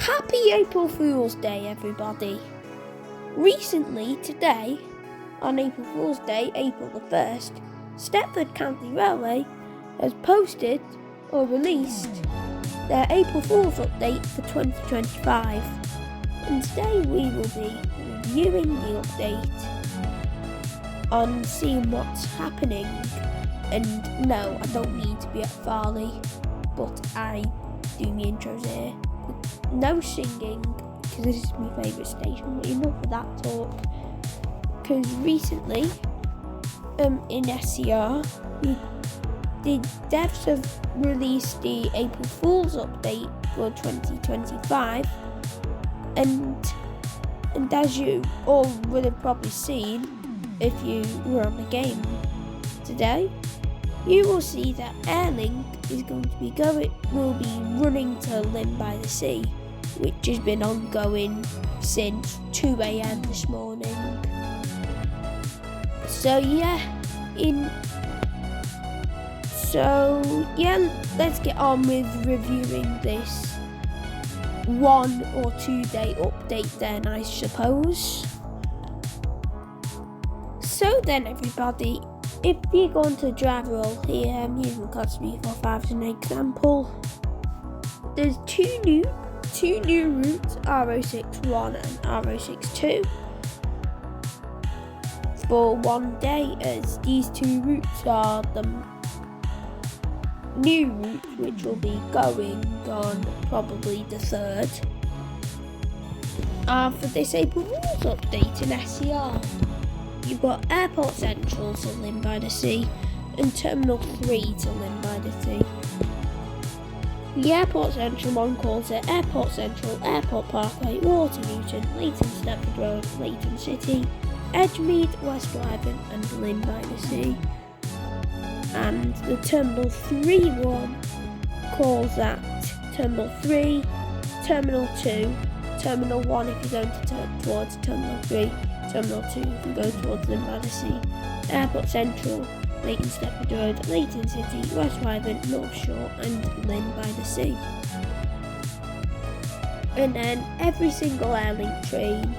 Happy April Fool's Day, everybody! Recently, today, on April Fool's Day, April the 1st, Stepford County Railway has posted or released their April Fool's update for 2025. And today we will be reviewing the update on seeing what's happening. And no, I don't need to be at Farley, but I do my intros here. No singing, because this is my favourite station, but enough of that talk. Because recently, in SCR, the devs have released the April Fool's update for 2025, and as you all would have probably seen if you were on the game today, you will see that Airlink is going to will be running to Llyn-By-The-Sea, which has been ongoing since 2 a.m. this morning. So let's get on with reviewing this 1 or 2 day update then, I suppose. So then, everybody, if you're going to driver role here, I'm using Class 345 as an example. There's two new routes, R061 and R062, for 1 day, as these 2 routes are the new route which will be going on probably the 3rd for this April Fool's update in SCR. You've got Airport Central to Llyn-By-The-Sea and Terminal 3 to Llyn-By-The-Sea. The Airport Central one calls it Airport Central, Airport Parkway, Waternewton, Leighton Stepford Road, Leighton City, Edgemead, West Wyvern and Llyn-By-The-Sea. And the Terminal 3 one calls that Terminal 3, Terminal 2, Terminal 1 if you're going towards Terminal 3, Terminal 2 if you go towards Llyn-By-The-Sea, Airport Central, Leighton Stepford Road, Leighton City, West Wyvern, North Shore and Llyn-By-The-Sea. And then every single Airlink train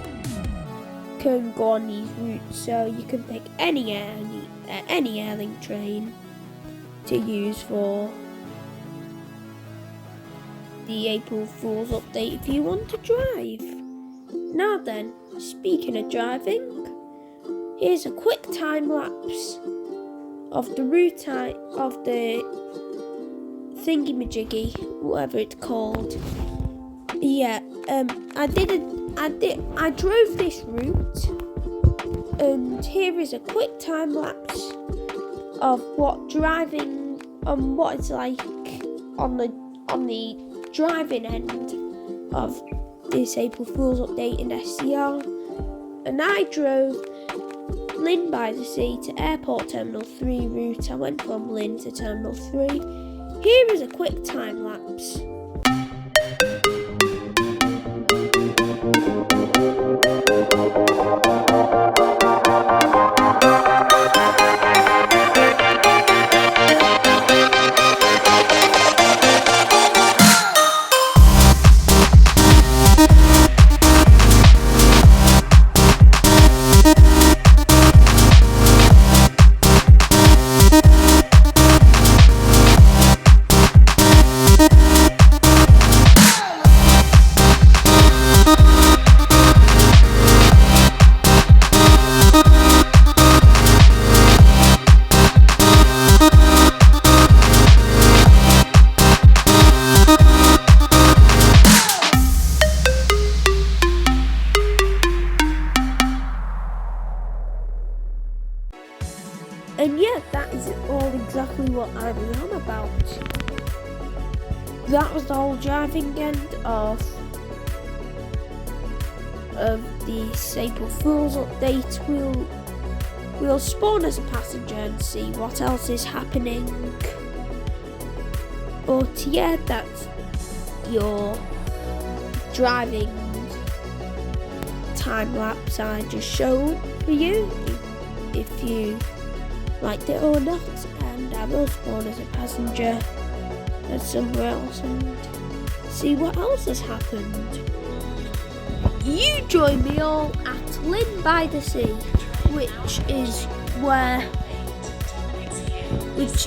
can go on these routes, so you can pick any Airlink train to use for the April Fool's update if you want to drive. Now then, speaking of driving, here's a quick time lapse of the route of the thingy-majiggy, whatever it's called. I drove this route, and here is a quick time lapse of what it's like on the driving end of this April Fool's update in SCR. And I drove Llyn-By-The-Sea to Airport Terminal 3 route. I went from Llyn to Terminal 3. Here is a quick time lapse. And that is all exactly what I was on about. That was the whole driving end of the April Fool's update. We'll spawn as a passenger and see what else is happening. But that's your driving time lapse I just showed for you. If you liked it or not, and I will spawn as a passenger at somewhere else and see what else has happened. You join me all at Llyn-By-The-Sea, which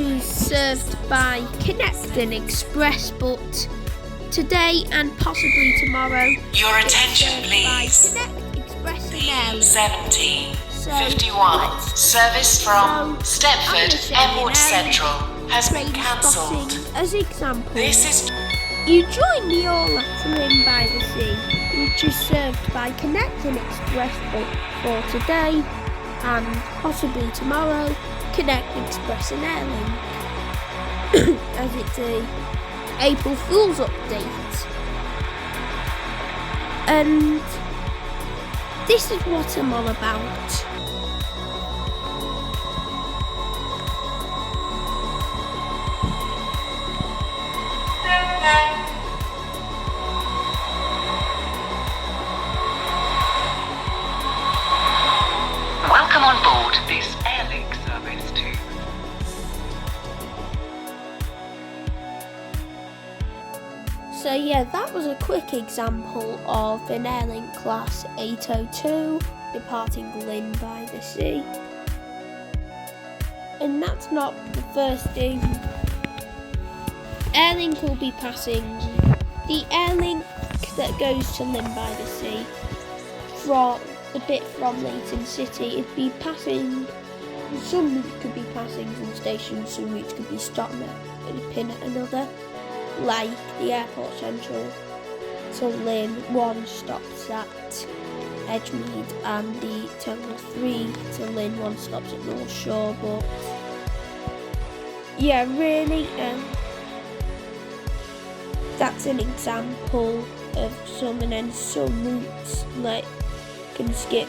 is served by Connect and Express, but today and possibly tomorrow. Your attention, please. Connect, Express and Airlink. 1751 service from Stepford Airport Central has been cancelled. As example, This is you join me all at Llyn-By-The-Sea, which is served by Connect and Express for today and possibly tomorrow. Connect, Express and Airlink, as it's a April Fool's update. And this is what I'm all about. welcome on board this Airlink service to So yeah, that was a quick example of an Airlink Class 802 departing Llyn-By-The-Sea. And that's not the first thing. Airlink will be passing the Airlink that goes to Llyn-By-The-Sea from the bit from Leighton City. It'd be passing, some routes could be passing from stations, some routes could be stopping at a pin at another. Like the Airport Central to Lynn, one stops at Edgemead, and the Terminal 3 to Lynn, one stops at North Shore. But yeah, really, that's an example of some, and then some routes like can skip.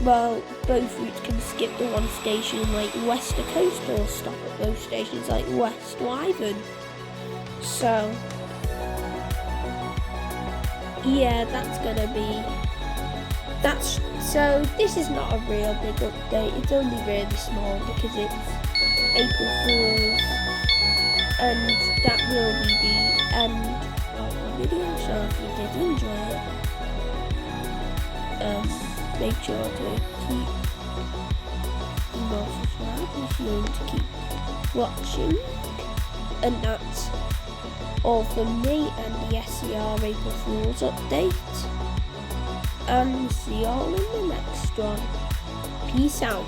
Well, both routes can skip the one station, like Wester Coast will stop at both stations, like West Wyvern. So yeah, so this is not a real big update, it's only really small because it's April Fool's, and that will be the end of the video. So if you did enjoy it, make sure to keep subscribed if you want to keep watching. And that's all from me and the SCR April Fool's update. And see you all in the next one. Peace out.